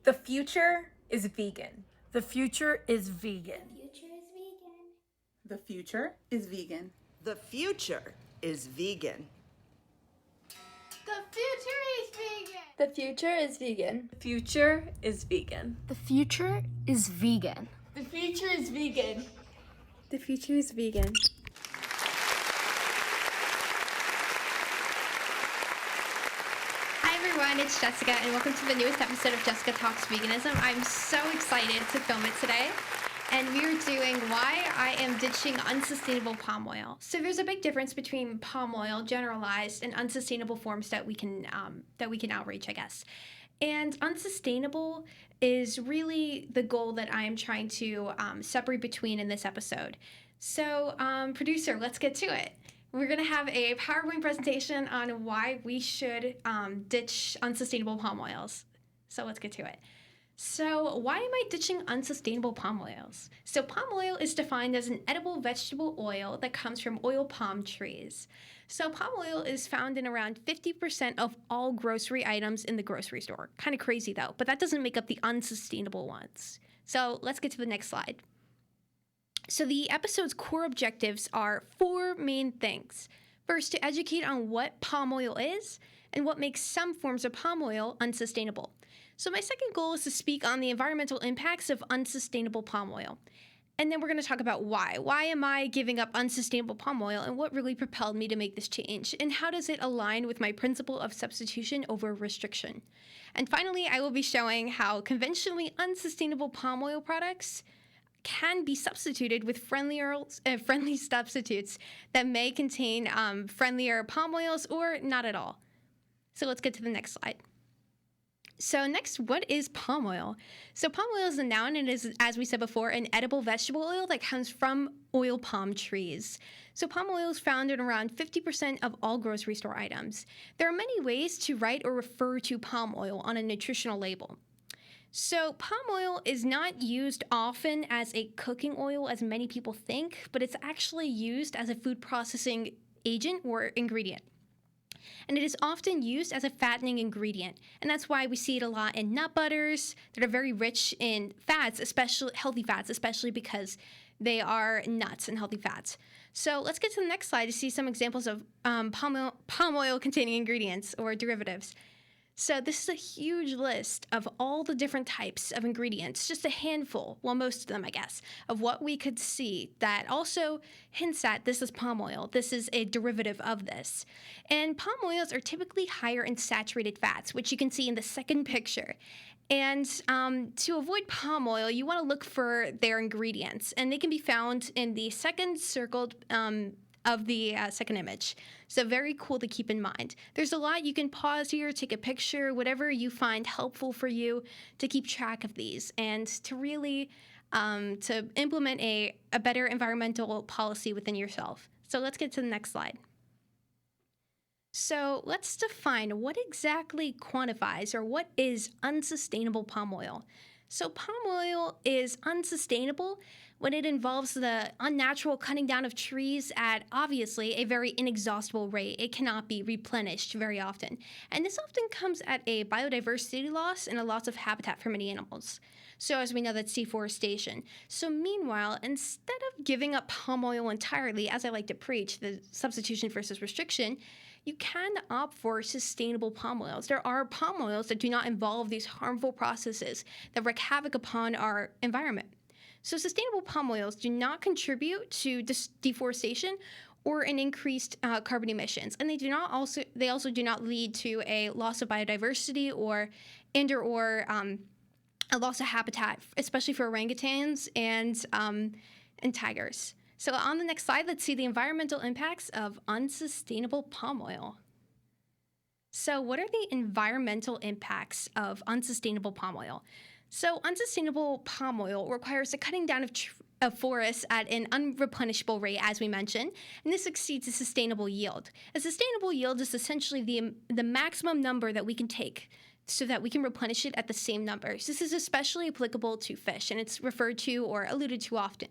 The future is vegan. The future is vegan. The future is vegan. The future is vegan. The future is vegan. The future is vegan. The future is vegan. The future is vegan. The future is vegan. The future is vegan. Hi everyone, it's Jessica and welcome to the newest episode of Jessica Talks Veganism. I'm so excited to film it today. And we're doing why I am ditching unsustainable palm oil. So there's a big difference between palm oil, generalized, and unsustainable forms that we can outreach, I guess. And unsustainable is really the goal that I am trying to separate between in this episode. So, producer, let's get to it. We're going to have a PowerPoint presentation on why we should ditch unsustainable palm oils. So let's get to it. So why am I ditching unsustainable palm oils? So palm oil is defined as an edible vegetable oil that comes from oil palm trees. So palm oil is found in around 50% of all grocery items in the grocery store. Kind of crazy though, but that doesn't make up the unsustainable ones. So let's get to the next slide. So the episode's core objectives are four main things. First, to educate on what palm oil is and what makes some forms of palm oil unsustainable. So my second goal is to speak on the environmental impacts of unsustainable palm oil. And then we're going to talk about why. Why am I giving up unsustainable palm oil and what really propelled me to make this change? And how does it align with my principle of substitution over restriction? And finally, I will be showing how conventionally unsustainable palm oil products can be substituted with friendly substitutes that may contain friendlier palm oils or not at all. So let's get to the next slide. So next, what is palm oil? So palm oil is a noun and is, as we said before, an edible vegetable oil that comes from oil palm trees. So palm oil is found in around 50% of all grocery store items. There are many ways to write or refer to palm oil on a nutritional label. So palm oil is not used often as a cooking oil as many people think, but it's actually used as a food processing agent or ingredient. And it is often used as a fattening ingredient. And that's why we see it a lot in nut butters that are very rich in fats, especially healthy fats, especially because they are nuts and healthy fats. So let's get to the next slide to see some examples of palm oil containing ingredients or derivatives. So this is a huge list of all the different types of ingredients, just a handful, well, most of them, I guess, of what we could see that also hints at this is palm oil. This is a derivative of this. And palm oils are typically higher in saturated fats, which you can see in the second picture. And to avoid palm oil, you want to look for their ingredients, and they can be found in the second circled of the second image. So very cool to keep in mind. There's a lot. You can pause here, take a picture, whatever you find helpful for you to keep track of these and to really to implement a better environmental policy within yourself. So let's get to the next slide. So let's define what exactly quantifies or what is unsustainable palm oil. So palm oil is unsustainable when it involves the unnatural cutting down of trees at, obviously, a very inexhaustible rate. It cannot be replenished very often. And this often comes at a biodiversity loss and a loss of habitat for many animals. So as we know, that's deforestation. So meanwhile, instead of giving up palm oil entirely, as I like to preach, the substitution versus restriction, you can opt for sustainable palm oils. There are palm oils that do not involve these harmful processes that wreak havoc upon our environment. So sustainable palm oils do not contribute to deforestation or an increased carbon emissions, and they also do not lead to a loss of biodiversity or a loss of habitat, especially for orangutans and tigers. So on the next slide, let's see the environmental impacts of unsustainable palm oil. So what are the environmental impacts of unsustainable palm oil? So unsustainable palm oil requires the cutting down of forests at an unreplenishable rate, as we mentioned, and this exceeds a sustainable yield. A sustainable yield is essentially the maximum number that we can take so that we can replenish it at the same numbers. This is especially applicable to fish, and it's referred to or alluded to often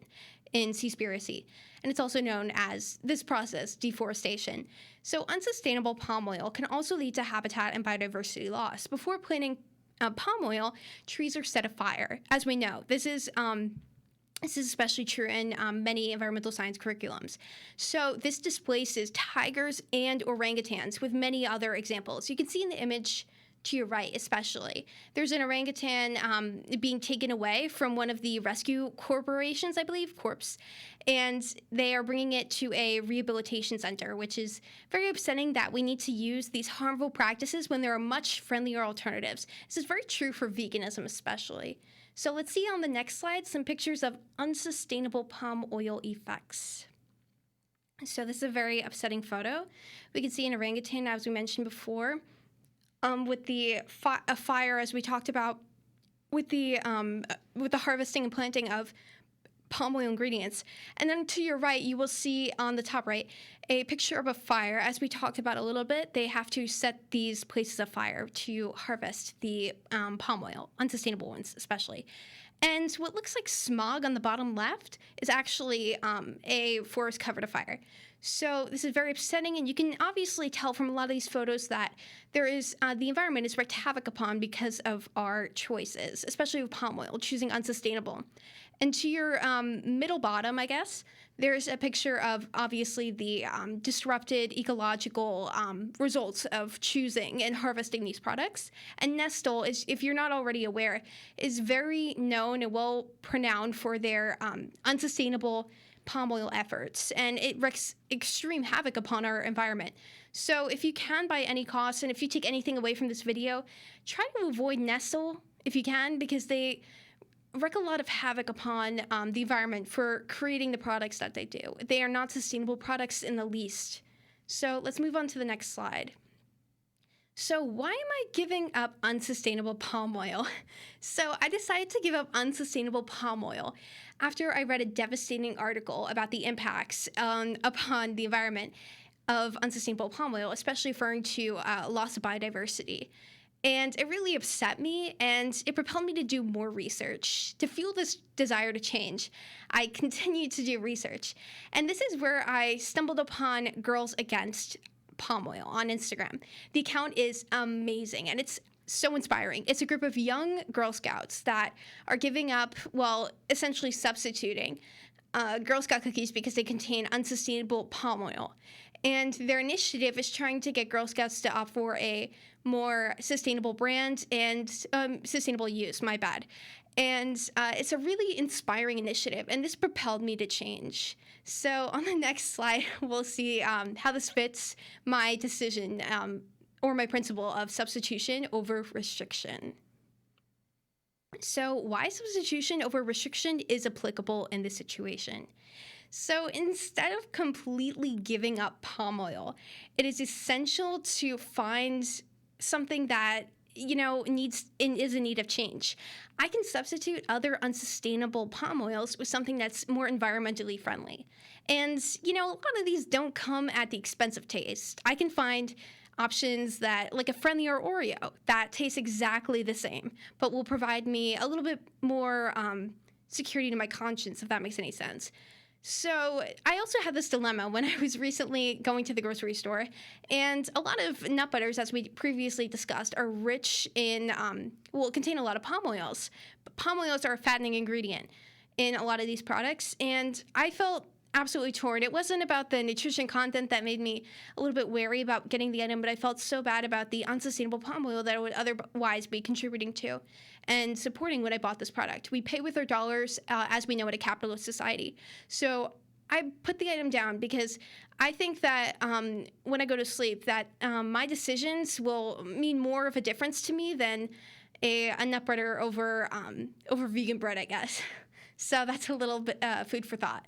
in Seaspiracy. And it's also known as this process, deforestation. So unsustainable palm oil can also lead to habitat and biodiversity loss. Before planting palm oil, trees are set afire. As we know, this is especially true in many environmental science curriculums. So this displaces tigers and orangutans, with many other examples. You can see in the image to your right especially, there's an orangutan being taken away from one of the rescue corporations, I believe, Corps, and they are bringing it to a rehabilitation center, which is very upsetting that we need to use these harmful practices when there are much friendlier alternatives. This is very true for veganism especially. So let's see on the next slide some pictures of unsustainable palm oil effects. So this is a very upsetting photo. We can see an orangutan, as we mentioned before, with the fire, as we talked about, with the harvesting and planting of palm oil ingredients. And then to your right, you will see on the top right a picture of a fire. As we talked about a little bit, they have to set these places afire to harvest the palm oil, unsustainable ones especially. And what looks like smog on the bottom left is actually a forest covered afire. So this is very upsetting, and you can obviously tell from a lot of these photos that there is the environment is wreaked havoc upon because of our choices, especially with palm oil, choosing unsustainable. And to your middle bottom, I guess, there's a picture of obviously the disrupted ecological results of choosing and harvesting these products. And Nestle, is, if you're not already aware, is very known and well renowned for their unsustainable palm oil efforts, and it wreaks extreme havoc upon our environment. So if you can, by any cost, and if you take anything away from this video, try to avoid Nestle if you can, because they wreak a lot of havoc upon the environment for creating the products that they do. They are not sustainable products in the least. So let's move on to the next slide. So why am I giving up unsustainable palm oil? So I decided to give up unsustainable palm oil after I read a devastating article about the impacts upon the environment of unsustainable palm oil, especially referring to loss of biodiversity. And it really upset me, and it propelled me to do more research. To fuel this desire to change, I continued to do research. And this is where I stumbled upon Girls Against Palm Oil on Instagram. The account is amazing, and it's so inspiring. It's a group of young Girl Scouts that are giving up, well, essentially substituting Girl Scout cookies because they contain unsustainable palm oil. And their initiative is trying to get Girl Scouts to opt for a more sustainable brand and sustainable use, my bad. And it's a really inspiring initiative, and this propelled me to change. So on the next slide, we'll see how this fits my decision or my principle of substitution over restriction. So why substitution over restriction is applicable in this situation? So instead of completely giving up palm oil, it is essential to find something that is in need of change. I can substitute other unsustainable palm oils with something that's more environmentally friendly. And, a lot of these don't come at the expense of taste. I can find options that, like a friendlier Oreo, that tastes exactly the same, but will provide me a little bit more security to my conscience, if that makes any sense. So I also had this dilemma when I was recently going to the grocery store, and a lot of nut butters, as we previously discussed, are rich in, contain a lot of palm oils. But palm oils are a fattening ingredient in a lot of these products, and I felt absolutely torn. It wasn't about the nutrition content that made me a little bit wary about getting the item, but I felt so bad about the unsustainable palm oil that I would otherwise be contributing to and supporting when I bought this product. We pay with our dollars, as we know, in a capitalist society. So I put the item down because I think that when I go to sleep, that my decisions will mean more of a difference to me than a nut butter over vegan bread, I guess. So that's a little bit food for thought.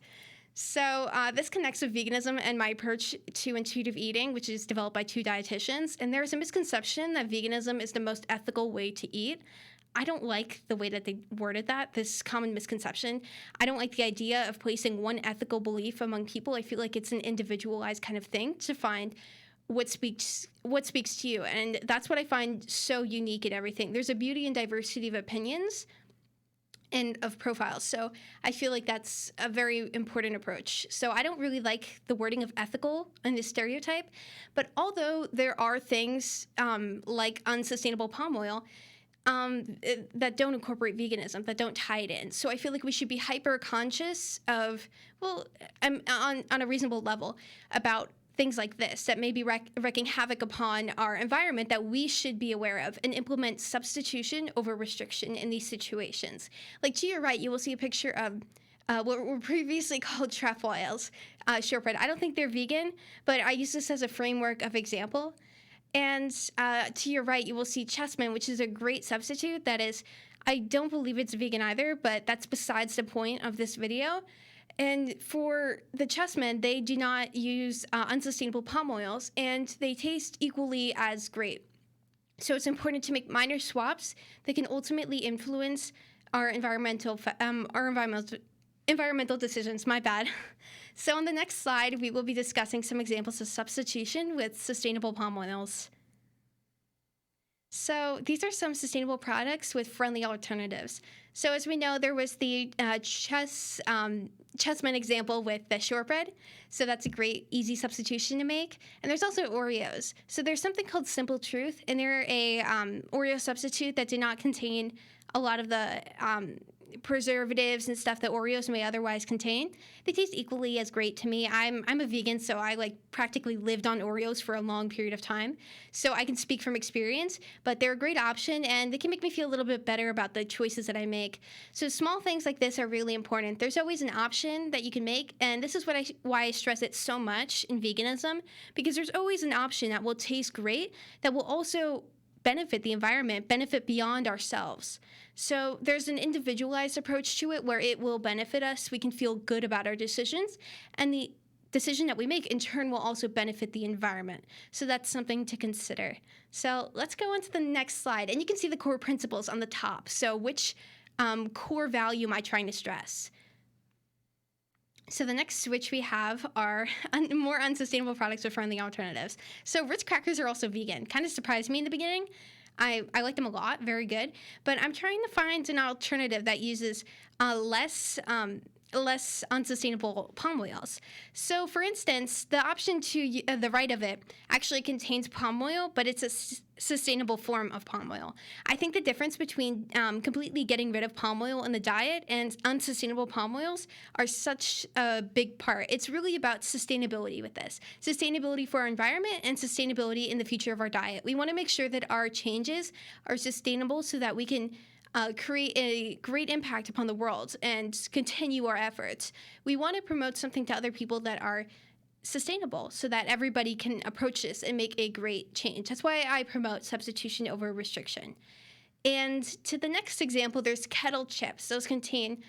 So this connects with veganism and my approach to intuitive eating, which is developed by 2 dietitians. And there's a misconception that veganism is the most ethical way to eat. I don't like the way that they worded that, this common misconception. I don't like the idea of placing one ethical belief among people. I feel like it's an individualized kind of thing to find what speaks to you. And that's what I find so unique in everything. There's a beauty and diversity of opinions and of profiles. So I feel like that's a very important approach. So I don't really like the wording of ethical and the stereotype, but although there are things like unsustainable palm oil, that don't incorporate veganism, that don't tie it in. So I feel like we should be hyper conscious of, on a reasonable level about things like this that may be wreaking havoc upon our environment that we should be aware of and implement substitution over restriction in these situations. Like to your right, you will see a picture of what were previously called trefoils, shortbread. I don't think they're vegan, but I use this as a framework of example. And to your right, you will see chessmen, which is a great substitute. That is, I don't believe it's vegan either, but that's besides the point of this video. And for the chessmen, they do not use unsustainable palm oils, and they taste equally as great. So it's important to make minor swaps that can ultimately influence our environmental decisions. My bad. So on the next slide, we will be discussing some examples of substitution with sustainable palm oils. So these are some sustainable products with friendly alternatives. So as we know, there was the chessmen example with the shortbread. So that's a great, easy substitution to make. And there's also Oreos. So there's something called Simple Truth, and they're a Oreo substitute that did not contain a lot of the preservatives and stuff that Oreos may otherwise contain. They taste equally as great to me. I'm a vegan, so I practically lived on Oreos for a long period of time. So I can speak from experience, but they're a great option and they can make me feel a little bit better about the choices that I make. So small things like this are really important. There's always an option that you can make, and this is why I stress it so much in veganism, because there's always an option that will taste great, that will also benefit the environment, benefit beyond ourselves. So there's an individualized approach to it where it will benefit us. We can feel good about our decisions, and the decision that we make in turn will also benefit the environment. So that's something to consider. So let's go on to the next slide, and you can see the core principles on the top. So which core value am I trying to stress? So the next switch we have are more unsustainable products with friendly alternatives. So Ritz crackers are also vegan. Kind of surprised me in the beginning. I like them a lot, very good. But I'm trying to find an alternative that uses less unsustainable palm oils. So for instance, the option to the right of it actually contains palm oil, but it's a sustainable form of palm oil. I think the difference between completely getting rid of palm oil in the diet and unsustainable palm oils are such a big part. It's really about sustainability with this. Sustainability for our environment and sustainability in the future of our diet. We want to make sure that our changes are sustainable so that we can create a great impact upon the world and continue our efforts. We want to promote something to other people that are sustainable so that everybody can approach this and make a great change. That's why I promote substitution over restriction. And to the next example, there's kettle chips. Those contain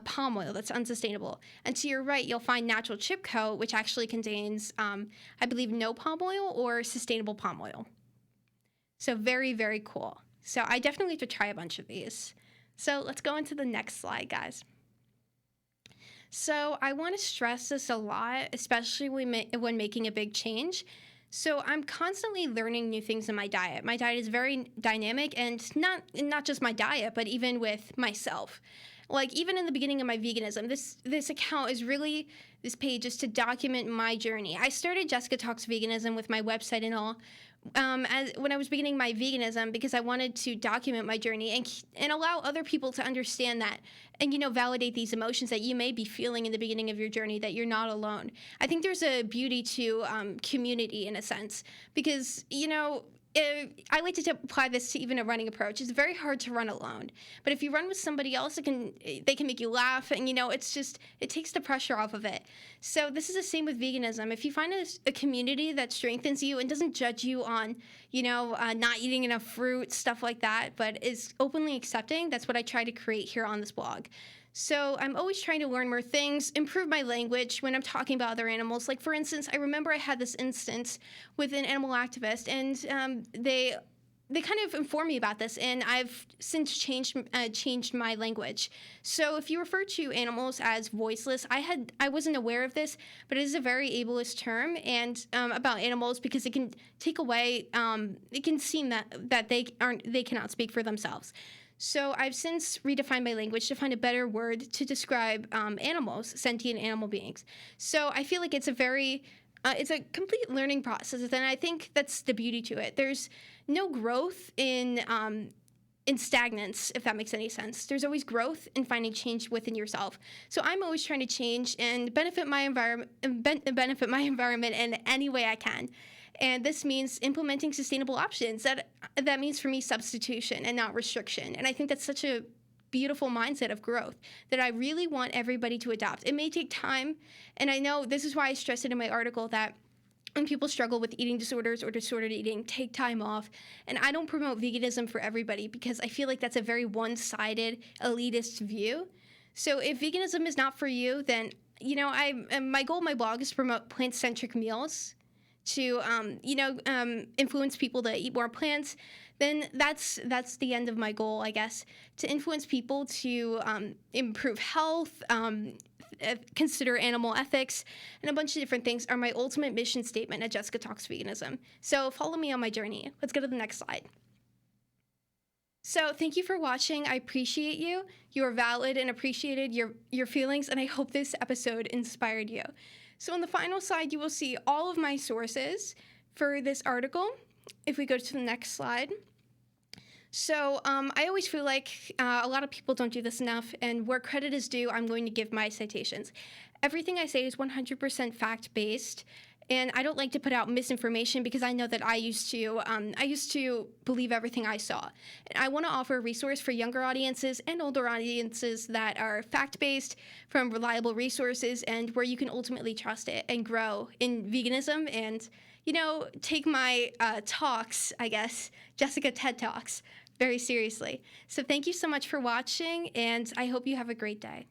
palm oil that's unsustainable. And to your right, you'll find Natural Chip Co., which actually contains, I believe, no palm oil or sustainable palm oil. So very, very cool. So I definitely have to try a bunch of these. So let's go into the next slide, guys. So I want to stress this a lot, especially when making a big change. So I'm constantly learning new things in my diet. My diet is very dynamic, and not just my diet, but even with myself. Like even in the beginning of my veganism, this account is really, this page is to document my journey. I started Jessica Talks Veganism with my website and all, when I was beginning my veganism, because I wanted to document my journey and allow other people to understand that and, validate these emotions that you may be feeling in the beginning of your journey, that you're not alone. I think there's a beauty to community in a sense, because, I like to apply this to even a running approach. It's very hard to run alone. But if you run with somebody else, they can make you laugh, and, it takes the pressure off of it. So this is the same with veganism. If you find a community that strengthens you and doesn't judge you on, not eating enough fruit, stuff like that, but is openly accepting, that's what I try to create here on this blog. So I'm always trying to learn more things, improve my language when I'm talking about other animals. Like, for instance, I remember I had this instance with an animal activist, and they kind of informed me about this, and I've since changed my language. So if you refer to animals as voiceless, I wasn't aware of this, but it is a very ableist term and about animals, because it can take away, it can seem that they cannot speak for themselves. So I've since redefined my language to find a better word to describe animals, sentient animal beings. So I feel like it's a complete learning process, and I think that's the beauty to it. There's no growth in in stagnance, if that makes any sense. There's always growth in finding change within yourself. So I'm always trying to change and benefit my environment in any way I can. And this means implementing sustainable options. That means for me substitution and not restriction. And I think that's such a beautiful mindset of growth that I really want everybody to adopt. It may take time, and I know this is why I stressed it in my article that when people struggle with eating disorders or disordered eating, take time off. And I don't promote veganism for everybody because I feel like that's a very one-sided, elitist view. So if veganism is not for you, then, my goal of my blog is to promote plant-centric meals, to, influence people to eat more plants. Then that's the end of my goal, I guess, to influence people to improve health, consider animal ethics, and a bunch of different things are my ultimate mission statement at Jessica Talks Veganism. So follow me on my journey. Let's go to the next slide. So thank you for watching. I appreciate you. You are valid and appreciated your feelings, and I hope this episode inspired you. So on the final slide, you will see all of my sources for this article. If we go to the next slide. So I always feel like a lot of people don't do this enough, and where credit is due, I'm going to give my citations. Everything I say is 100% fact-based, and I don't like to put out misinformation because I know that I used to believe everything I saw. And I want to offer a resource for younger audiences and older audiences that are fact-based, from reliable resources, and where you can ultimately trust it and grow in veganism and take my talks, I guess, Jessica TED Talks, very seriously. So thank you so much for watching, and I hope you have a great day.